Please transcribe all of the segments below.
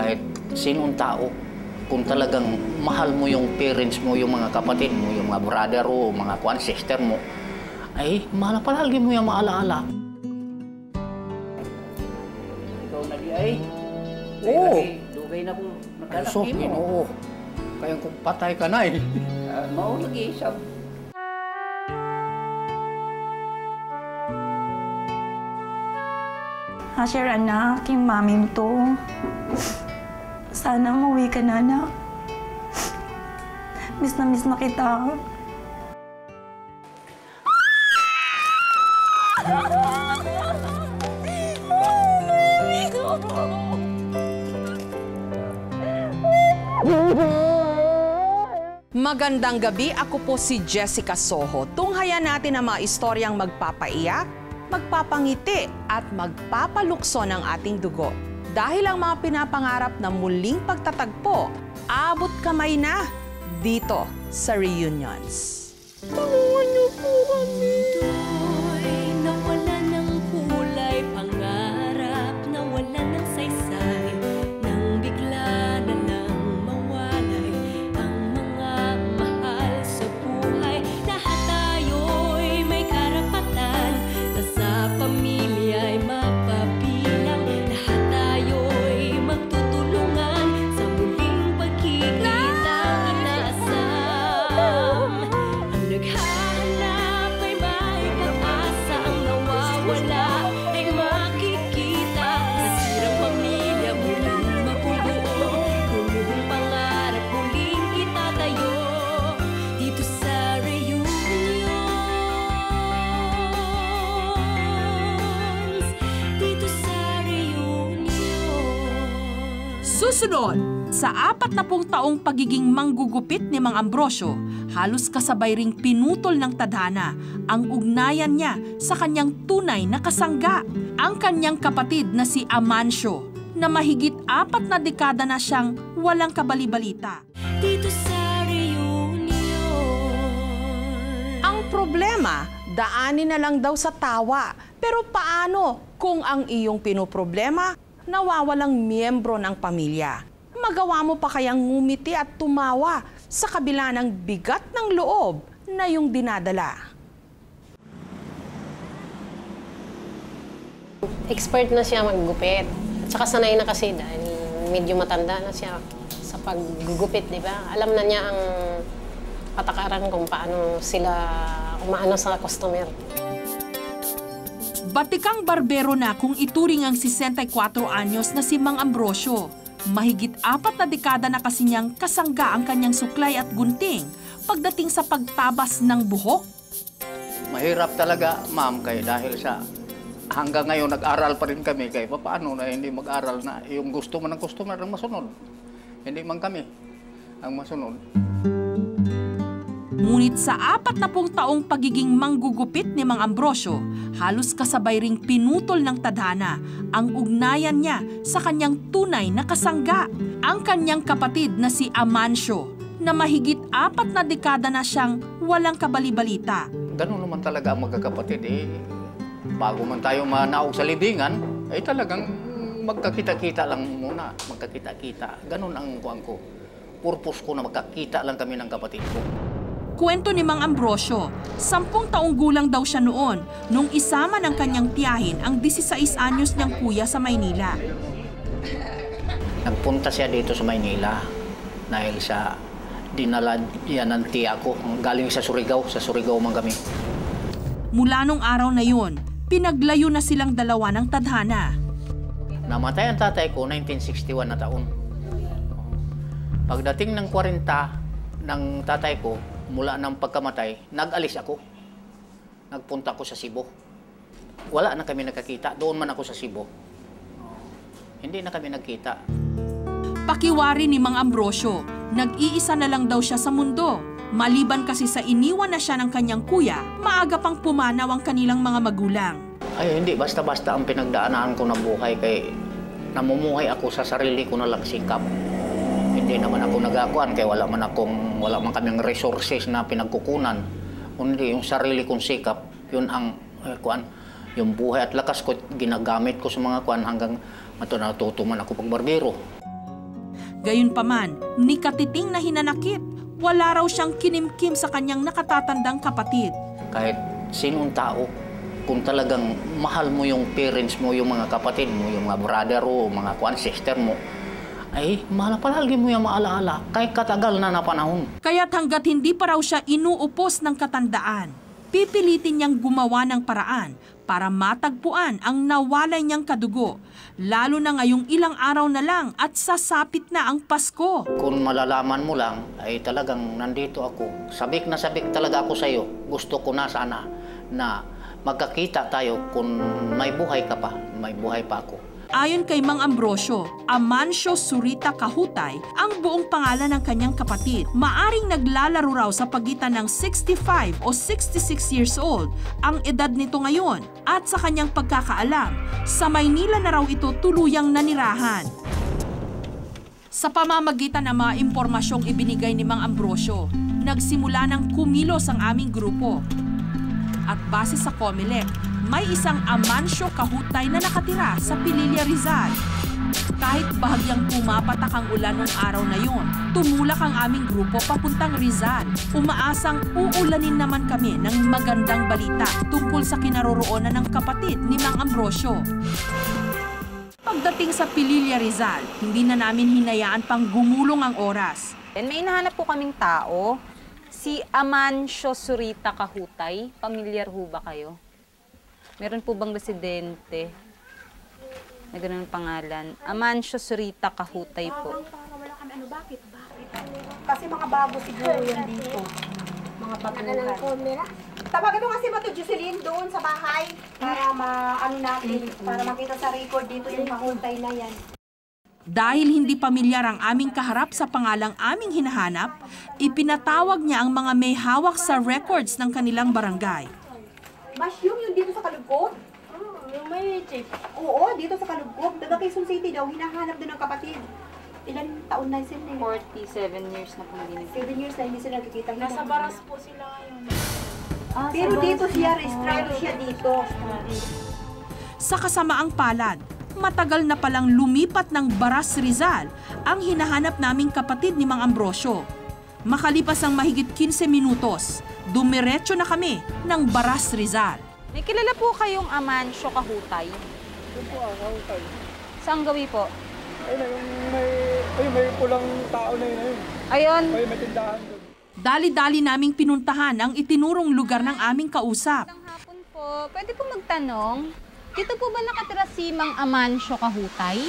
kahit sinong tao, kung talagang mahal mo yung parents mo, yung mga kapatid mo, yung mga brother o mga sister mo, ay mahal palagi mo yung maalaala. Ikaw na di ay? Oo. Dugay na po nagkalaki mo. Oo. Kaya kung patay ka na eh. Maulagi siya. Asher, anak, yung mami mo to. Sana mauwi ka na, anak. Miss na kita. Magandang gabi, ako po si Jessica Soho. Tunghayan natin ang mga istoryang magpapaiyak, magpapangiti at magpapalukso ng ating dugo. Dahil ang mga pinapangarap na muling pagtatagpo, abot kamay na dito sa Reunions. Tulungan niyo po kami. Nawala ng kulay, pangarap, nawala ng saysay, nang bigla na lang mawalay ang mga mahal sa buhay. Lahat tayo'y may karapatan na sa pamilya'y mapabilang. Lahat tayo'y magtutulungan sa muling pagkikitang inaasam. Ang naghahanap ay may pag-asa, ang nawawala ay makikita. Nasirang pamilya muling mabubuo, gumuhong pangarap muling itatayo dito sa Reunions. Dito sa Reunions. Susunod, sa 40 taong pagiging manggugupit ni Mang Ambrosio, halos kasabay ring pinutol ng tadhana ang ugnayan niya sa kanyang tunay na kasangga, ang kanyang kapatid na si Amancio, na mahigit 4 na dekada na siyang walang kabali-balita. Dito sa Reunions. Ang problema, daanin na lang daw sa tawa. Pero paano kung ang iyong pinoproblema nawawalang miyembro ng pamilya? Magawa mo pa kayang ngumiti at tumawa sa kabila ng bigat ng loob na yung dinadala? Expert na siya maggupit. At saka sanay na kasi dahil medyo matanda na siya sa paggugupit, di ba? Alam na niya ang patakaran kung paano sila umaano sa customer. Batikang barbero na kung ituring ang 64 anyos na si Mang Ambrosio. Mahigit 4 na dekada na kasi niyang kasangga ang kanyang suklay at gunting pagdating sa pagtabas ng buhok. Mahirap talaga, ma'am, kaya dahil sa hanggang ngayon nag-aral pa rin kami, kaya paano na hindi mag-aral na yung gusto mo ng customer ang masunod. Hindi man kami ang masunod. Ngunit sa 40 taong pagiging manggugupit ni Mang Ambrosio, halos kasabay ring pinutol ng tadhana ang ugnayan niya sa kanyang tunay na kasangga, ang kanyang kapatid na si Amancio, na mahigit 4 na dekada na siyang walang kabali-balita. Ganun naman talaga ang magkakapatid eh. Bago man tayo manaog sa libingan, ay talagang magkakita-kita lang muna. Magkakita-kita. Ganun ang kuwan ko. Purpose ko na magkakita lang kami ng kapatid ko. Kwento ni Mang Ambrosio, 10 taong gulang daw siya noon nung isama ng kanyang tiyahin ang 16 anyos niyang kuya sa Maynila. Nagpunta siya dito sa Maynila dahil sa dinala yan ng tiya ko. Galing sa Surigao man kami. Mula nung araw na yun, pinaglayo na silang dalawa ng tadhana. Namatay ang tatay ko, 1961 na taon. Pagdating ng 40 ng tatay ko, mula ng pagkamatay, nag-alis ako. Nagpunta ako sa Cebu. Wala na kami nakakita. Doon man ako sa Cebu. Hindi na kami nagkita. Pakiwari ni Mang Ambrosio, nag-iisa na lang daw siya sa mundo. Maliban kasi sa iniwan na siya ng kanyang kuya, maaga pang pumanaw ang kanilang mga magulang. Ay, hindi. Basta-basta ang pinagdaanan ko na buhay kay namumuhay ako sa sarili ko na lang sikap. Hindi naman ako nagakuan kaya wala man kaming resources na pinagkukunan. Kundi yung sarili kong sikap, yun ang kuan, yung buhay at lakas ko ginagamit ko sa mga kuan hanggang natuto man ako pagbarbero. Gayunpaman, ni Katiting na hinanakit, wala raw siyang kinimkim sa kanyang nakatatandang kapatid. Kahit sinong tao, kung talagang mahal mo yung parents mo, yung mga kapatid mo, yung mga brother mo, mga sister mo, ay mahal palagi mo yung maalaala kahit katagal na panahon. Kaya't hanggat hindi pa raw siya inuupos ng katandaan, pipilitin niyang gumawa ng paraan para matagpuan ang nawalay niyang kadugo, lalo na ngayong ilang araw na lang at sasapit na ang Pasko. Kung malalaman mo lang, ay talagang nandito ako. Sabik na sabik talaga ako sa iyo. Gusto ko na sana na magkakita tayo kung may buhay ka pa, may buhay pa ako. Ayon kay Mang Ambrosio, Amancio Zurita Kahutay ang buong pangalan ng kanyang kapatid. Maaring naglalaro raw sa pagitan ng 65 o 66 years old ang edad nito ngayon at sa kanyang pagkakaalam, sa Maynila na raw ito tuluyang nanirahan. Sa pamamagitan ng mga impormasyong ibinigay ni Mang Ambrosio, nagsimula ng kumilos ang aming grupo. At base sa COMELEC, may isang Amancio Kahutay na nakatira sa Pililla, Rizal. Kahit bahagyang pumapatak ang ulan nung araw na yon, tumulak ang aming grupo papuntang Rizal. Umaasang uulanin naman kami ng magandang balita tungkol sa kinaroroonan ng kapatid ni Mang Ambrosio. Pagdating sa Pililla, Rizal, hindi na namin hinayaan pang gumulong ang oras. May hinahanap po kaming tao, si Amancio Zurita Kahutay. Pamilyar ho ba kayo? Meron po bang residente na ganun pangalan? Amancio Zurita Kahutay po. Wala kami ano, bakit? Kasi mga bago siguro yan dito. Mga baguhan. Tawagan mo kasi Mato Jocelyn doon sa bahay para maano natin, para makita sa record dito yung Kahutay na yan. Dahil hindi pamilyar ang aming kaharap sa pangalang aming hinahanap, ipinatawag niya ang mga may hawak sa records ng kanilang barangay. Masyum yung dito sa Kalugkog? Yung may chip. Oo, dito sa Kalugkog. Taga Quezon City daw, hinahanap doon ng kapatid. Ilan taon na sila? 47 years na po hindi 7 years na hindi sila nakikita. Nasa Baras po sila ngayon. Pero dito siya, restrado siya dito. Sa kasamaang palad, matagal na palang lumipat ng Baras, Rizal ang hinahanap naming kapatid ni Mang Ambrosio. Makalipas ang mahigit 15 minutos, dumiretso na kami ng Baras, Rizal. May kilala po kayong Amancio Kahutay? Yun po, Kahutay. Saan gawi po? Ayun, may pulang tao na yun. Ayun. May tindahan doon. Dali-dali naming pinuntahan ang itinurong lugar ng aming kausap. Magandang hapon po. Pwede po magtanong, dito po ba nakatira si Mang Amancio Kahutay?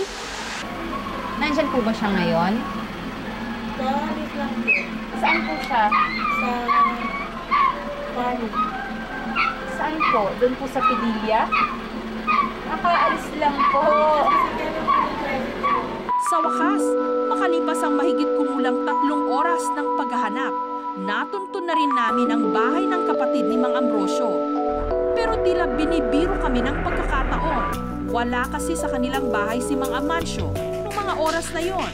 Nandyan po ba siya ngayon? Dalit lang po. Saan po siya? Sa Bali. Saan po? Doon po sa Pililla? Nakaalis lang po. Sa wakas, makalipas ang mahigit kumulang 3 oras ng paghahanap, natuntun na rin namin ang bahay ng kapatid ni Mang Ambrosio. Pero tila binibiro kami ng pagkakataon. Wala kasi sa kanilang bahay si Mang Amancio noong mga oras na yon.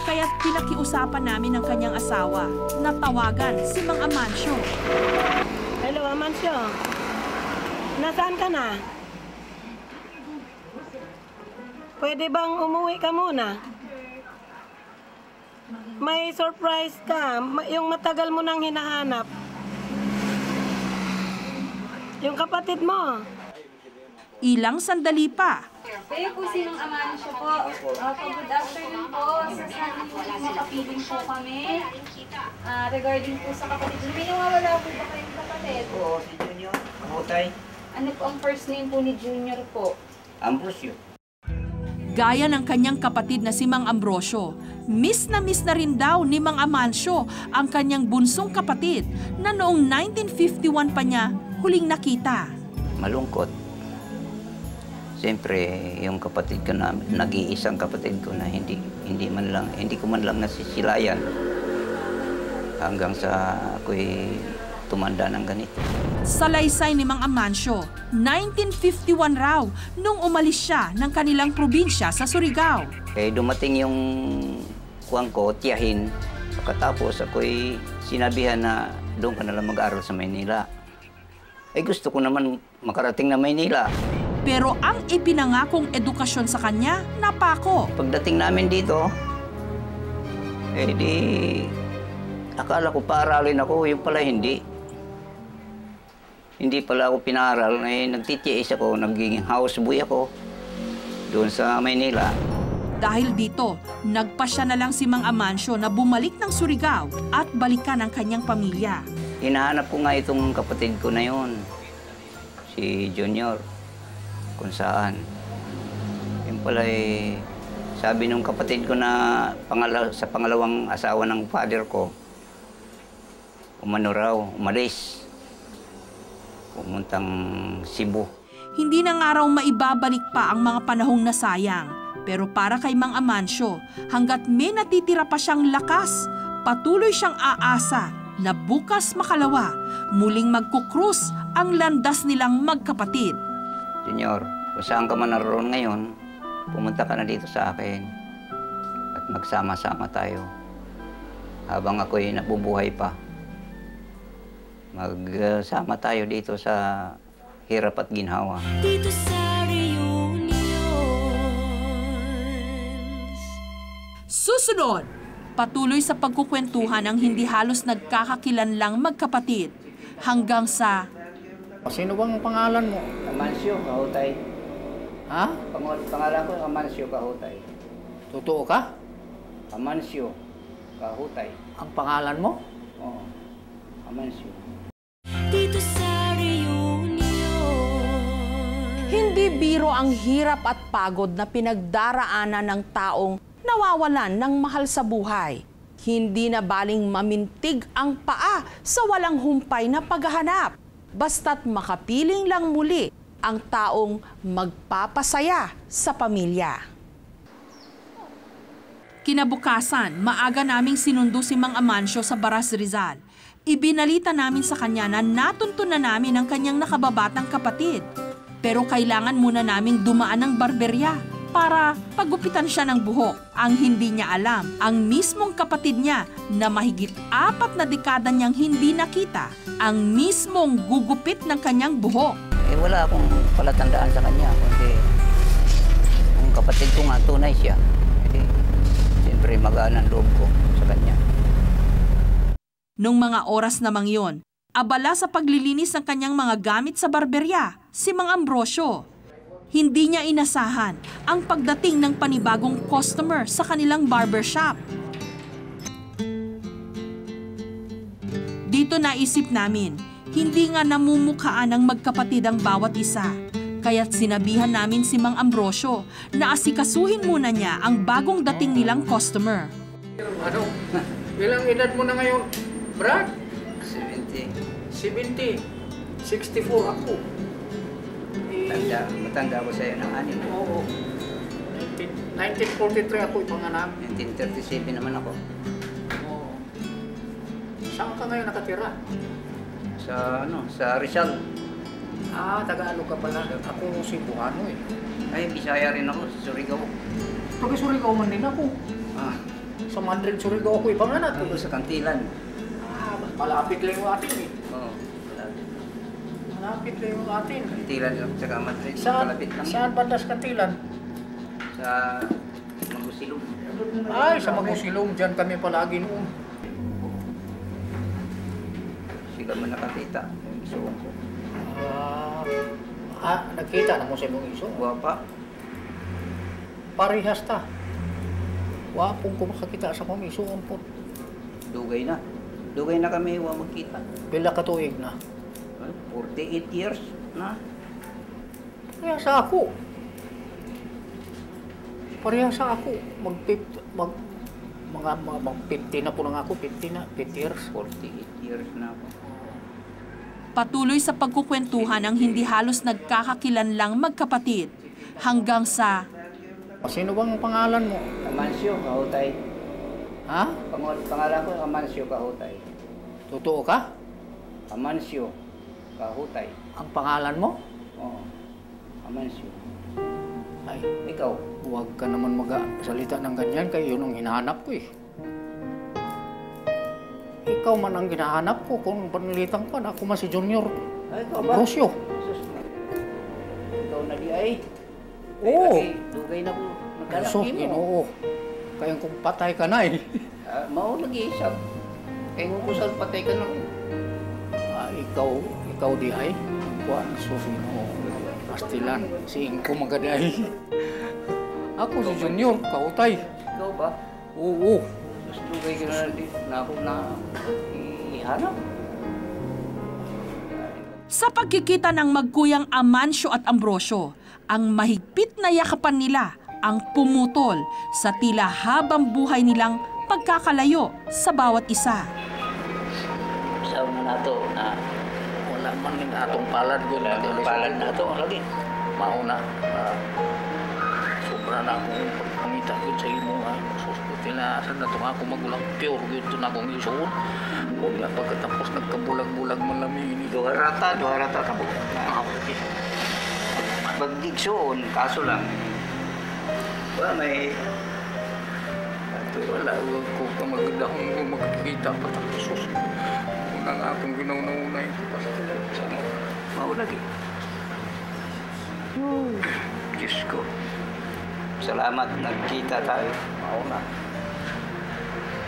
Kaya't pinakiusapan namin ang kanyang asawa na tawagan si Mang Amancio. Hello, Amancio. Nasaan ka na? Pwede bang umuwi ka muna? May surprise ka. Yung matagal mo nang hinahanap. Yung kapatid mo. Ilang sandali pa, Kayo po si Mang Amancio po. Good afternoon po. Sa sana po makapiling po kami. Regarding po sa kapatid. May nawawala po ba kayong kapatid? Oo, si Junior. Kahutay. Ano po ang first name po ni Junior po? Ambrosio. gaya ng kanyang kapatid na si Mang Ambrosio, miss na rin daw ni Mang Amancio ang kanyang bunsong kapatid na noong 1951 pa niya huling nakita. Malungkot. Siyempre, yung kapatid ko na, nag-iisang kapatid ko na hindi ko man lang nasisilayan hanggang sa ako'y tumanda ng ganito. Salaysay ni Mang Amancio, 1951 raw nung umalis siya ng kanilang probinsya sa Surigao. Eh, dumating yung kuwang ko, tiyahin. Pagkatapos ako'y sinabihan na doon ka na lang mag-aral sa Maynila. Eh, gusto ko naman makarating na Maynila. Pero ang ipinangakong edukasyon sa kanya, napako. Pagdating namin dito, Eh di, akala ko paaralin ako, yung pala hindi. Hindi pala ako pinaral, eh, nagtitiis ako, nagiging houseboy ako doon sa Maynila. Dahil dito, nagpasya na lang si Mang Amancio na bumalik ng Surigao at balikan ang kanyang pamilya. Hinahanap ko nga itong kapatid ko na yun, si Junior, kung saan. Yung pala eh, sabi nung kapatid ko na sa pangalawang asawa ng father ko, umano raw, umalis. Pumuntang Cebu. Hindi na nga raw maibabalik pa ang mga panahong nasayang. Pero para kay Mang Amancio, hanggat may natitira pa siyang lakas, patuloy siyang aasa na bukas makalawa, muling magkukrus ang landas nilang magkapatid. Junior, kung saan ka man naroon ngayon, pumunta ka na dito sa akin at magsama-sama tayo habang ako'y nabubuhay pa. Magsama tayo dito sa hirap at ginhawa. Dito sa Reunions. Susunod, patuloy sa pagkukwentuhan ng hindi halos nagkakakilanlang magkapatid hanggang sa... Sino bang pangalan mo? Amancio Kahutay. Ha? Pangalan ko, Amancio Kahutay. Totoo ka? Amancio Kahutay. Ang pangalan mo? Oo, Amancio. Dito sa Reunions. Hindi biro ang hirap at pagod na pinagdaraanan ng taong nawawalan ng mahal sa buhay. Hindi na baling mamintig ang paa sa walang humpay na paghahanap. Basta't makapiling lang muli ang taong magpapasaya sa pamilya. Kinabukasan, maaga naming sinundo si Mang Amancio sa Baras, Rizal. Ibinalita namin sa kanya na natuntun na namin ang kanyang nakababatang kapatid. Pero kailangan muna naming dumaan ng barberya para pagupitan siya ng buhok. Ang hindi niya alam, ang mismong kapatid niya na mahigit 4 na dekada niyang hindi nakita, ang mismong gugupit ng kanyang buhok. Eh wala akong palatandaan sa kanya, kundi ang kapatid ko nga tunay siya. Eh, siyempre magaan ang loob ko sa kanya. Nung mga oras namang yon, abala sa paglilinis ng kanyang mga gamit sa barberya, si Mang Ambrosio. Hindi niya inasahan ang pagdating ng panibagong customer sa kanilang barbershop. Dito naisip namin, hindi nga namumukhaan ng magkapatid ang bawat isa. Kaya't sinabihan namin si Mang Ambrosio na asikasuhin muna niya ang bagong dating nilang customer. Ano? Ilang edad mo na ngayon, Brad? 70. 70. 64 ako. Matanda ko sa'yo ng 6. Oo. 1943 ako ipanganak. 1937 naman ako. Oo. Saan ka ngayon nakatira? Sa Rizal. Ah, taga-ano ka pala? Ako Cebuano eh. Ay, Bisaya rin ako, sa Surigao. Taga Surigao man din ako. Ah, Sa Madrid, Surigao ako ipanganak. ako sa Kantilan. Ah, malapit lang yung atin eh. Oo. Malapit lang yung atin. Kantilan at saka Madrid. Saan, Kalapit lang. saan bandas Kantilan? Sa Magusilong. Ay, sa Magusilong. Diyan kami palagi noon. Sila man nakakita. So, Nakita na mo sa mong iso. guwapa. Parehas ta. Wapong ko makakita sa mong iso. Dugay na. Dugay na kami, huwag magkita. Pila ka tuig na. 48 years na. Kaya sa ako. Pareha sa ako. Mag-50 na po lang ako. 50 years. 48 years na ako. Patuloy sa pagkukwentuhan ng hindi halos nagkakakilanlang magkapatid hanggang sa... Sino bang pangalan mo? Amancio Kahutay. Ha? Pangalan ko, Amancio Kahutay. Totoo ka? Amancio Kahutay. Ang pangalan mo? Oo. Amancio. Ay, Ikaw? huwag ka naman magsalita ng ganyan kaya yun ang hinahanap ko eh. Ikaw man ang hinahanap ko kung panilitan ka na ako man si Junior. Ay, ikaw ba? Rosio. Ikaw na di ay. Oo. Dugay na po. So, Nagkalaki mo. oo. Kaya kung patay ka na eh. Mao lagi isap. Kaya kung kusal patay ka na. Ikaw di ay, kuan susino, pastilan, si Inko magaday. Ako si Junior, kautay. Ikaw ba? Oo. Mas dugay ka na ako na ihanap. Sa pagkikita ng magkuyang Amancio at Ambrosio, ang mahigpit na yakapan nila ang pumutol sa tila habang buhay nilang pagkakalayo sa bawat isa. Sa una na to na Wala man yung atong palad ko. palad na to lagi. Mauna. Sobra na akong pagpangita ko sa imo. Susukutin na saan na itong ako magulang. Pure yun na akong isuon. Kaya pagkatapos nagkabulag-bulag malamig. Duha rata ka po. Pagdigsoon, kaso lang. May Wala ko ka maganda kung magkikita pa tapos susunod. Una nga akong ginauna-unay. maulagi. Diyos ko. Salamat, nagkita tayo. Mauna.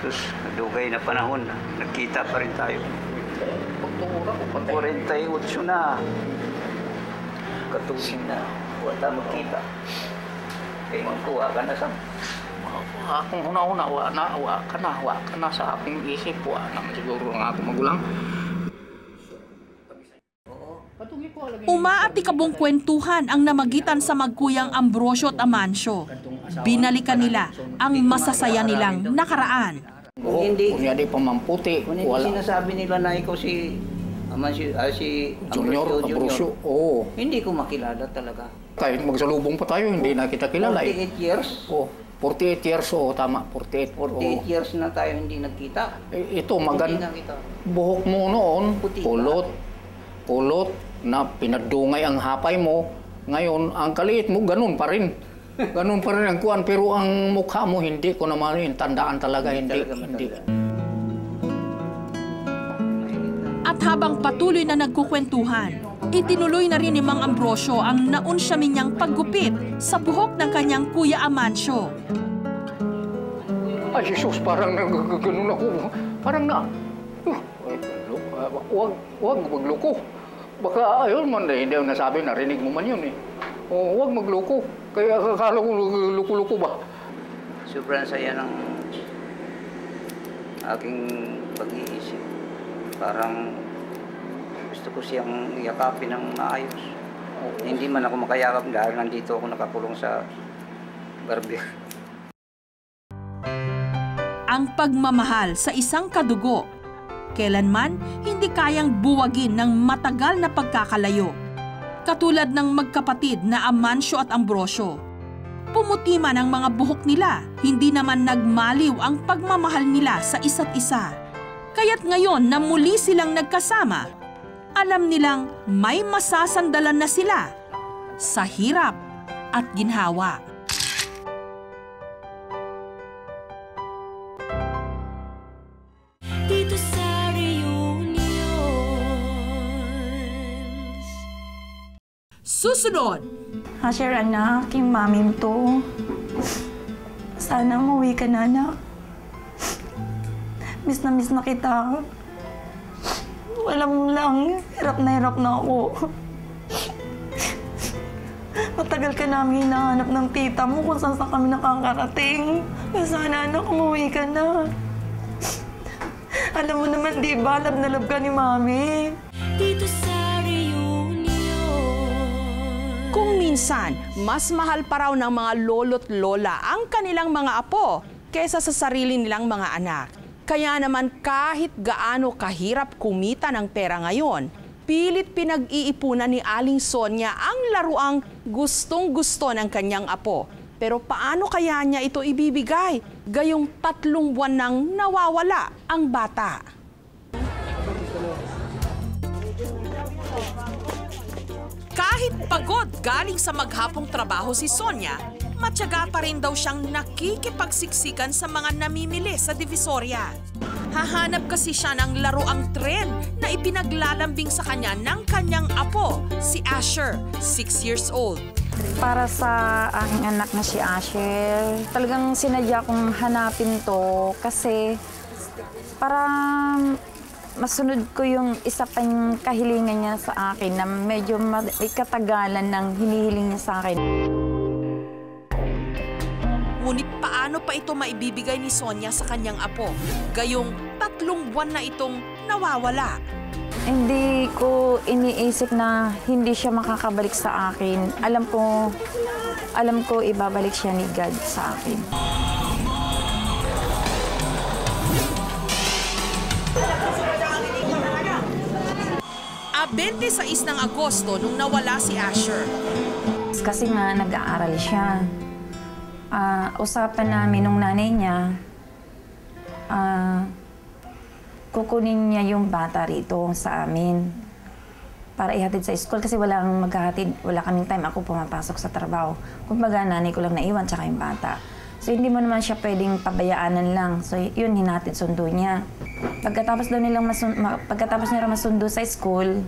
Tapos, nadugay na panahon, nagkita pa rin tayo. Pagtungura ko patay. 48 na. Katusin na. Wala magkita. Kaya magkuha ka na sa... Akong una-una, wa ka na sa aking isip. Wa naman siguro nga ako magulang. Umaatikabong kwentuhan ang namagitan sa magkuyang Ambrosio at Amancio. Binalikan nila ang masasaya nilang nakaraan. Kung hindi, Kung hindi pa mamputi, kung hindi wala. sinasabi nila na ikaw si Junior, Ambrosio, oo. Hindi ko makilala talaga. Kahit magsalubong pa tayo, hindi na kita kilala. 48 years. Oh, 48 years, oo, tama. 48. 48 years na tayo hindi nagkita. Ito, Hindi nakita. buhok mo noon, Puti. kulot, na pinadungay ang hapay mo. Ngayon, ang kaliit mo, ganun pa rin. Ganun pa rin ang kuwan. Pero ang mukha mo, hindi ko naman yun. Tandaan talaga, hindi. At habang patuloy na nagkukwentuhan, itinuloy na rin ni Mang Ambrosio ang naunsyamin niyang paggupit sa buhok ng kanyang Kuya Amancio. Ay, Jesus, parang ganun ako. Parang na, huwag magloko. Baka ayun man, hindi ako nasabi, narinig mo man yun eh. O, huwag magloko. Kaya akala ko luko-luko ba? Sobrang saya ng aking pag-iisip. Parang gusto ko siyang yakapin ng maayos. Hindi man ako makayakap dahil nandito ako nakakulong sa barber. Ang pagmamahal sa isang kadugo, kailanman hindi kayang buwagin ng matagal na pagkakalayo. Katulad ng magkapatid na Amancio at Ambrosio. Pumuti man ang mga buhok nila, hindi naman nagmaliw ang pagmamahal nila sa isa't isa. Kaya't ngayon na muli silang nagkasama, alam nilang may masasandalan na sila sa hirap at ginhawa. Dito sa Reunions. Susunod, Asher, anak, yung mami mo to. Sana umuwi ka na, anak. Miss na kita. Walang lang, hirap na ako. Matagal ka namin hinahanap ng tita mo kung saan kami nakakarating. Sana, anak, umuwi ka na. Alam mo naman, di ba, love na love ka ni mami. Dito sa Reunions. kung minsan mas mahal pa raw ng mga lolo't lola ang kanilang mga apo kaysa sa sarili nilang mga anak. Kaya naman kahit gaano kahirap kumita ng pera ngayon, pilit pinag-iipunan ni Aling Sonia ang laruang gustong-gusto ng kanyang apo. Pero paano kaya niya ito ibibigay? Gayong 3 buwan nang nawawala ang bata. Kahit pagod galing sa maghapong trabaho si Sonia, matyaga pa rin daw siyang nakikipagsiksikan sa mga namimili sa Divisoria. Hahanap kasi siya ng laruang tren na na ipinaglalambing sa kanya ng kanyang apo, si Asher, 6 years old. Para sa aking anak na si Asher, talagang sinadya kong hanapin to kasi para masunod ko yung isa pang kahilingan niya sa akin na medyo may katagalan ng hinihiling niya sa akin. Ngunit paano pa ito maibibigay ni Sonia sa kanyang apo? Gayong 3 buwan na itong nawawala. Hindi ko iniisip na hindi siya makakabalik sa akin. Alam ko ibabalik siya ni God sa akin. A 26 ng Agosto nung nawala si Asher. Kasi nga nag-aaral siya. Usapan namin nung nanay niya, kukunin niya yung bata rito sa amin para ihatid sa school kasi wala kaming time, ako pumapasok sa trabaho. Kumbaga, nanay ko lang naiwan tsaka yung bata. So, hindi mo naman siya pwedeng pabayaanan lang. So, yun, hinatid sundo niya. Pagkatapos nilang masundo sa school,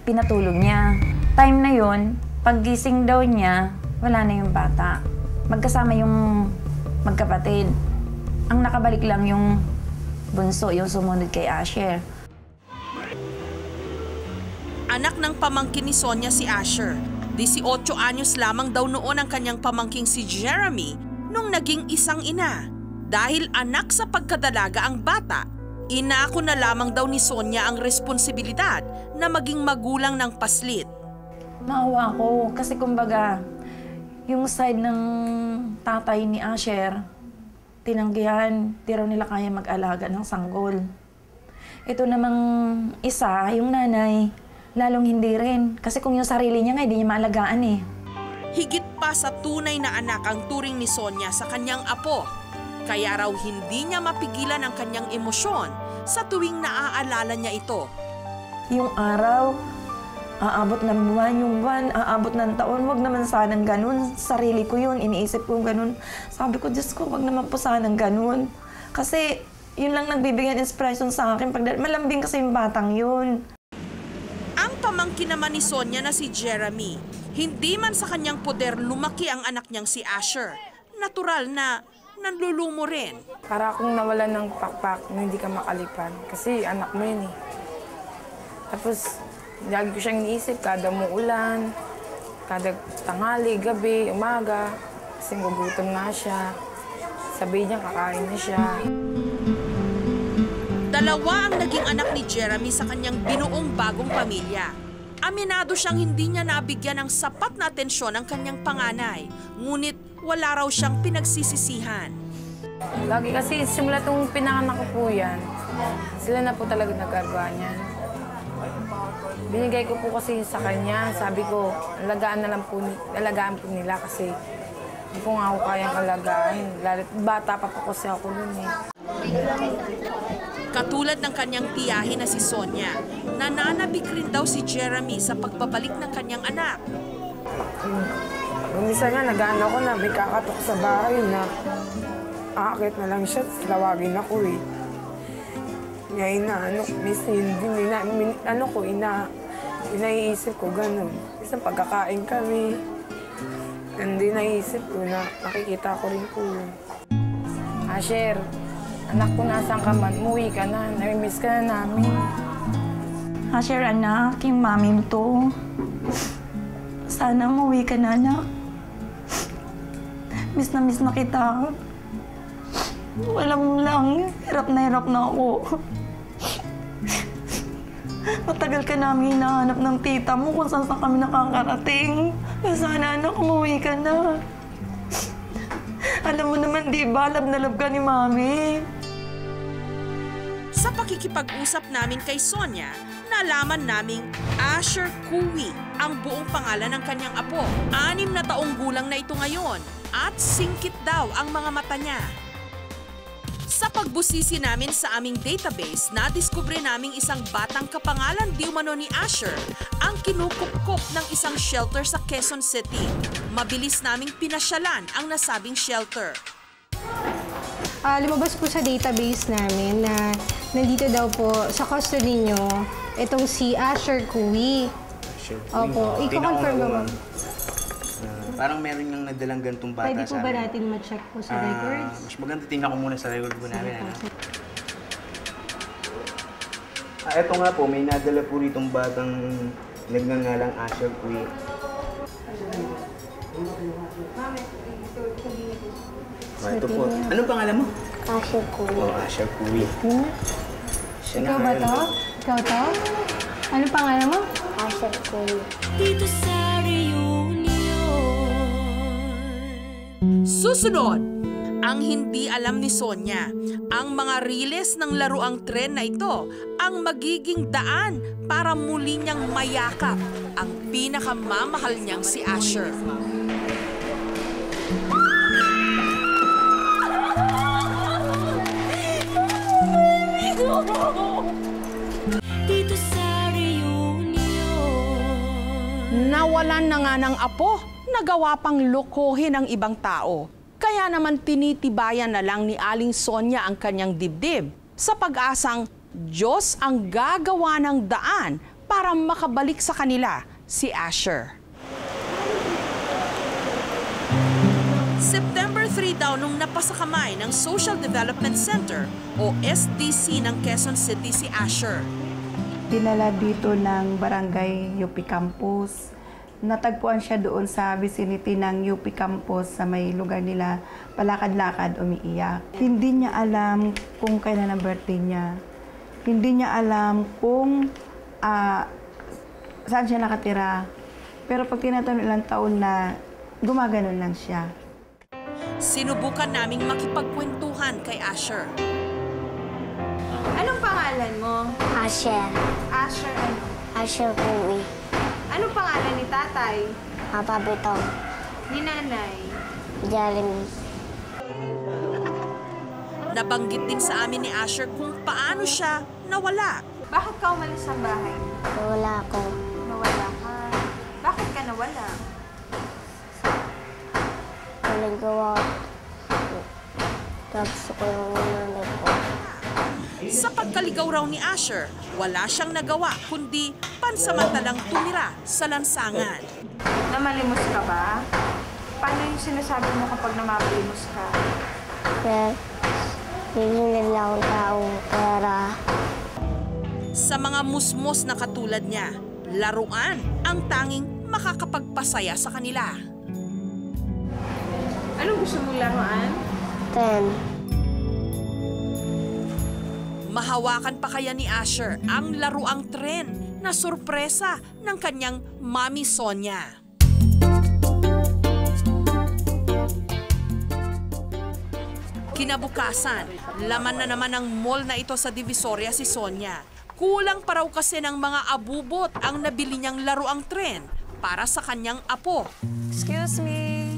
pinatulog niya. Time na yun, paggising daw niya, wala na yung bata. Magkasama yung magkapatid. Ang nakabalik lang yung bunso, yung sumunod kay Asher. Anak ng pamangkin ni Sonia si Asher. 18 anyos lamang daw noon ang kanyang pamangking si Jeremy nung naging isang ina. Dahil anak sa pagkadalaga ang bata, inako na lamang daw ni Sonia ang responsibilidad na maging magulang ng paslit. Maawa ko kasi kumbaga, yung side ng tatay ni Asher, tinanggihan, di raw nila kaya mag-alaga ng sanggol. Ito namang isa, yung nanay, lalong hindi rin. Kasi kung yung sarili niya nga, hindi niya maalagaan eh. Higit pa sa tunay na anak ang turing ni Sonia sa kanyang apo. Kaya raw hindi niya mapigilan ang kanyang emosyon sa tuwing naaalala niya ito. Yung araw, aabot ng buwan, yung buwan, aabot ng taon, wag naman sanang ganun. Sarili ko yun, iniisip ko ganun. Sabi ko, Diyos ko, wag naman po sanang ganun. Kasi yun lang nagbibigay ng inspiration sa akin. Malambing kasi yung batang yun. Ang pamangkin naman ni Sonia na si Jeremy, hindi man sa kanyang poder lumaki ang anak niyang si Asher. Natural na nanlulumo rin. Para akong nawalan ng pakpak na hindi ka makalipan. Kasi anak mo yun eh. Tapos, lagi ko siyang iniisip, kada muulan, kada tanghali, gabi, umaga. Kasi gugutom na siya. Sabi niya, kakain na siya. 2 ang naging anak ni Jeremy sa kanyang binuong bagong pamilya. Aminado siyang hindi niya nabigyan ng sapat na atensyon ang kanyang panganay. Ngunit wala raw siyang pinagsisisihan. Lagi kasi simula itong pinanganak ko po yan, sila na po talaga nag-arba niyan. Binigay ko po kasi sa kanya, sabi ko, alagaan po nila kasi hindi ko nga ako kayang alagaan. Bata pa po kasi ako nun eh. Katulad ng kanyang tiyahin na si Sonia, nananabik rin daw si Jeremy sa pagbabalik ng kanyang anak. Minsan nga, nag-ano ko na may kakatok sa bahay na aakit na lang siya, tawagin ako eh. Ngayon na, inaiisip ko gano'n. Isang pagkakain kami, hindi naisip ko na makikita ko rin po yun. Asher, anak ko, nasaan ka man? Umuwi ka na. Nami-miss ka na namin. Asher, anak, yung mami mo to. Sana umuwi ka na, anak. Miss na kita. Walang lang, hirap na ako. Matagal ka namin hinahanap ng tita mo kung saan kami nakakarating. Sana, anak, umuwi ka na. Alam mo naman, di ba, love na love ka ni Mami. Sa pakikipag-usap namin kay Sonia, nalaman naming Asher Kuwi ang buong pangalan ng kanyang apo. 6 na taong gulang na ito ngayon at singkit daw ang mga mata niya. Sa pagbusisi namin sa aming database, nadiskubre naming isang batang kapangalan di umano ni Asher ang kinukupkup ng isang shelter sa Quezon City. Mabilis naming pinasyalan ang nasabing shelter. lumabas po sa database namin na nandito daw po sa custody nyo itong si Asher Kui. Opo, i-confirm mo ba? Parang meron yung nadalang gantong bata Pwede po sa ba amin. natin ma-check po sa records? Mas maganda tingnan ko muna sa record po namin. Ano? Eto nga po, may nadala po ritong batang nagngangalang Asher Kui. Ito po. Anong pangalan mo? Asher Kui. Oh, Asher Kui. Siya Ikaw ba to? Ikaw to? Ano pangalan mo? Asher Kui. Dito sa reunion. Susunod, ang hindi alam ni Sonia, ang mga riles ng laruang tren na ito ang magiging daan para muli niyang mayakap ang pinakamamahal niyang si Asher. Dito sa reunion. Nawalan na nga ng apo, nagawa pang lokohin ang ibang tao. Kaya naman tinitibayan na lang ni Aling Sonia ang kanyang dibdib sa pag-asang Diyos ang gagawa ng daan para makabalik sa kanila si Asher. September 3 daw nung napasakamay ng Social Development Center o SDC ng Quezon City si Asher. Dinala dito ng Barangay UP Campus. Natagpuan siya doon sa vicinity ng UP Campus sa may lugar nila, palakad-lakad, umiiyak. Hindi niya alam kung kailan ang birthday niya. Hindi niya alam kung saan siya nakatira. Pero pag tinatanong ilang taon na, gumaganon lang siya. Sinubukan naming makipagkwentuhan kay Asher. Anong pangalan mo? Asher. Asher ano? Asher Kui. Anong pangalan ni tatay? Papa Betong. Ni nanay? Jeremy. Nabanggit din sa amin ni Asher kung paano siya nawala. Bakit ka umalis ng bahay? Wala ako. Nawala ka. Bakit ka nawala? Walang gawa. Tapos ko yung nanay ko. Sa pagkaligaw raw ni Asher, wala siyang nagawa kundi pansamantalang tumira sa lansangan. Namalimos ka ba? Paano yung sinasabi mo kapag namamalimos ka? Kaya, hihingin lang akong taong pera. Sa mga musmos na katulad niya, laruan ang tanging makakapagpasaya sa kanila. Anong gusto mong laruan? 10. Mahawakan pa kaya ni Asher ang laruang tren na sorpresa ng kanyang Mami Sonia. Kinabukasan, laman na naman ng mall na ito sa Divisoria si Sonia. Kulang pa raw kasi ng mga abubot ang nabili niyang laruang tren para sa kanyang apo. Excuse me.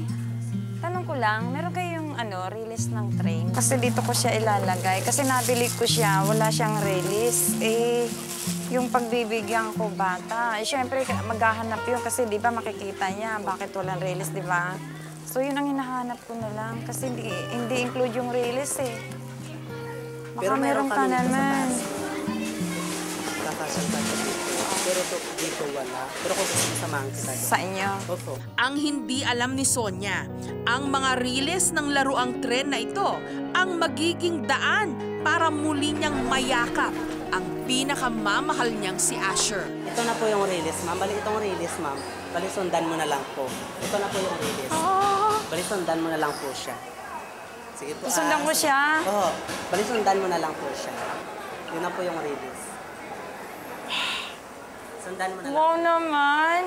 Tanong ko lang, meron kayong release ng train? Kasi dito ko siya ilalagay. Kasi nabili ko siya, wala siyang release. Yung pagbibigyan ko bata, syempre maghahanap yun kasi di ba makikita niya bakit walang release, di ba? So yun ang hinahanap ko na lang kasi hindi include yung release eh. Baka meron ka naman. Pero dito wala. Pero kung gusto samahan kita. Sa inyo? Opo. Ang hindi alam ni Sonia, ang mga riles ng laruang tren na ito ang magiging daan para muli niyang mayakap ang pinakamamahal niyang si Asher. Ito na po yung release, ma'am. Bali itong release, ma'am. Bali sundan mo na lang po. Ito na po yung release. Bali sundan mo na lang po siya. Sige po. Sundan ko siya? Oo. Bali sundan mo na lang po siya. Yun na po yung release. Sundan mo na lang. Wow naman!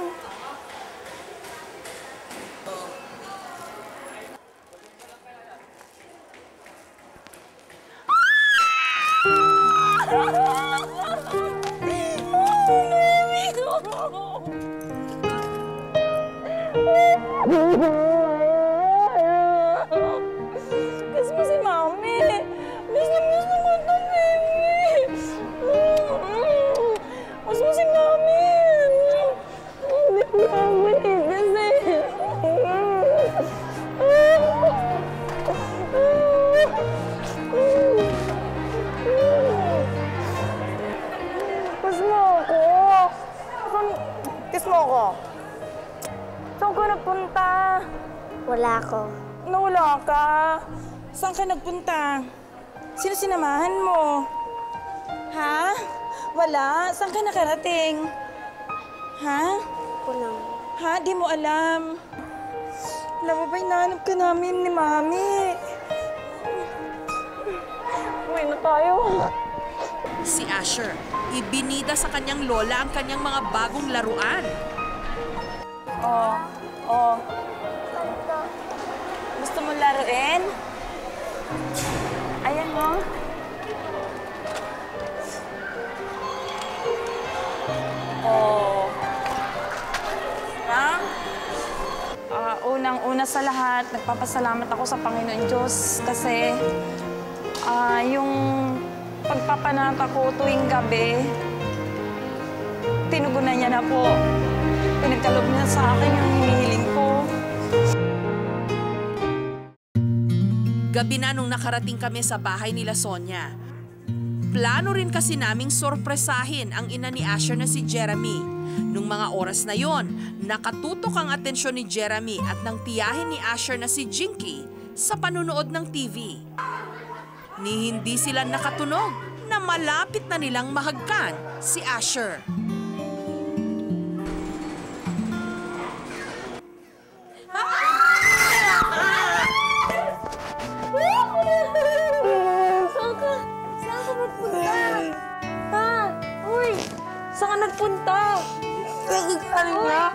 Gusto mo si Mami. Miss na mo ito, baby. Gusto mo si Mami. Hindi ko mabaligas eh. Miss mo ko? Saan ka nagpunta? Wala ko. Nawala ka? Saan ka nagpunta? Sino sinamahan mo? Ha? Wala? Saan ka nakarating? Ha? Wala. Ha? Di mo alam. Alam mo ba, hinahanap ka namin ni Mami. Uwi na tayo. Si Asher, ibinida sa kanyang lola ang kanyang mga bagong laruan. Oh. Gusto mo laruin? Ayan mo. Oh. Ha? Unang-una sa lahat, nagpapasalamat ako sa Panginoon Diyos kasi yung pagpapanata ko tuwing gabi, tinugunan niya na po. Pinagkalob niya sa akin yung hinihiling ko. Gabi na nung nakarating kami sa bahay nila Sonia. Plano rin kasi naming sorpresahin ang ina ni Asher na si Jeremy. Nung mga oras na yon, nakatutok ang atensyon ni Jeremy at ng tiyahin ni Asher na si Jinky sa panunood ng TV. Ni hindi sila nakatunog na malapit na nilang mahagkan si Asher. Saan ka nagpunta? Ano nga?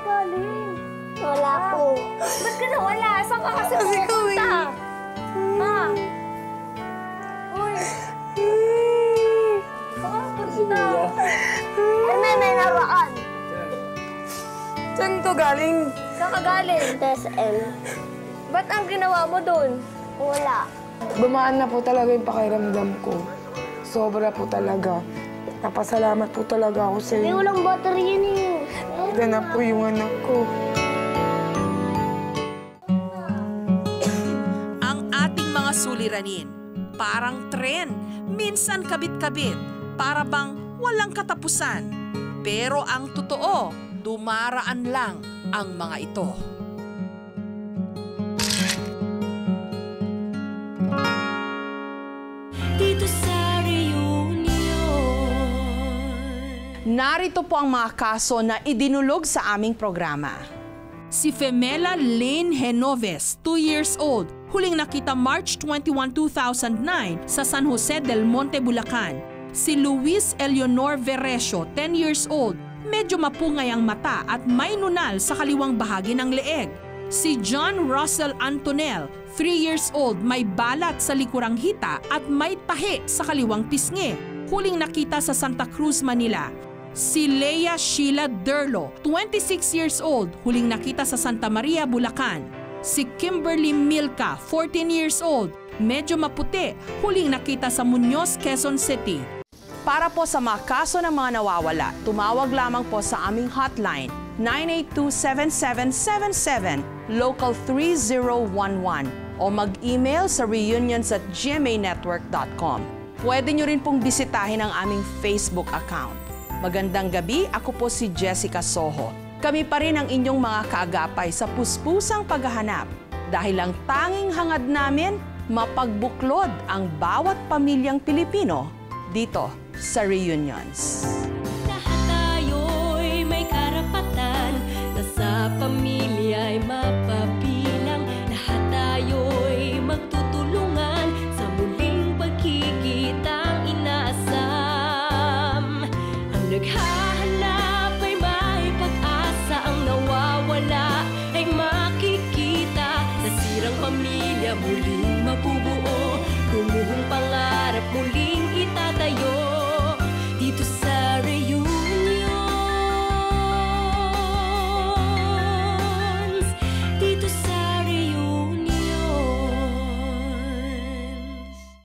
Galing. Wala po. Ba't ka nawala? Saan ka kasi pupunta? Ha? Uy. Saan ka pupunta? May naraan. Saan to galing? Saan ka galing? SM. Ba't ang ginawa mo doon? Wala. Gumaan na po talaga yung pakiramdam ko. Sobra po talaga. Napasalamat po talaga ako sa May inyo. walang battery yan eh. Ganap po yung anak ko. Ang ating mga suliranin, parang tren, minsan kabit-kabit, para bang walang katapusan. Pero ang totoo, dumaraan lang ang mga ito. Dito sa reunion. Narito po ang mga kaso na idinulog sa aming programa. Si Femela Lane Genoves, 2 years old, huling nakita March 21, 2009 sa San Jose del Monte, Bulacan. Si Luis Eleonor Veresio, 10 years old, medyo mapungay ang mata at may nunal sa kaliwang bahagi ng leeg. Si John Russell Antonel, 3 years old, may balat sa likurang hita at may tahi sa kaliwang pisngi. Huling nakita sa Santa Cruz, Manila. Si Leia Sheila Derlo, 26 years old, huling nakita sa Santa Maria, Bulacan. Si Kimberly Milka, 14 years old, medyo maputi, huling nakita sa Muñoz, Quezon City. Para po sa mga kaso ng mga nawawala, tumawag lamang po sa aming hotline 982-7777, local 3011 o mag-email sa reunions@gmanetwork.com. Pwede nyo rin pong bisitahin ang aming Facebook account. Magandang gabi, ako po si Jessica Soho. Kami pa rin ang inyong mga kaagapay sa puspusang paghahanap dahil ang tanging hangad namin, mapagbuklod ang bawat pamilyang Pilipino dito sa Reunions. Lahat tayo'y may karapatan na sa pamilya ay mapabilang. Lahat tayo'y magtutulungan sa muling pagkikitang inaasam. Ang naghahanap ay may pag-asa, ang nawawala ay makikita. Nasirang pamilya muling mabubuo, gumuhong pangarap muli.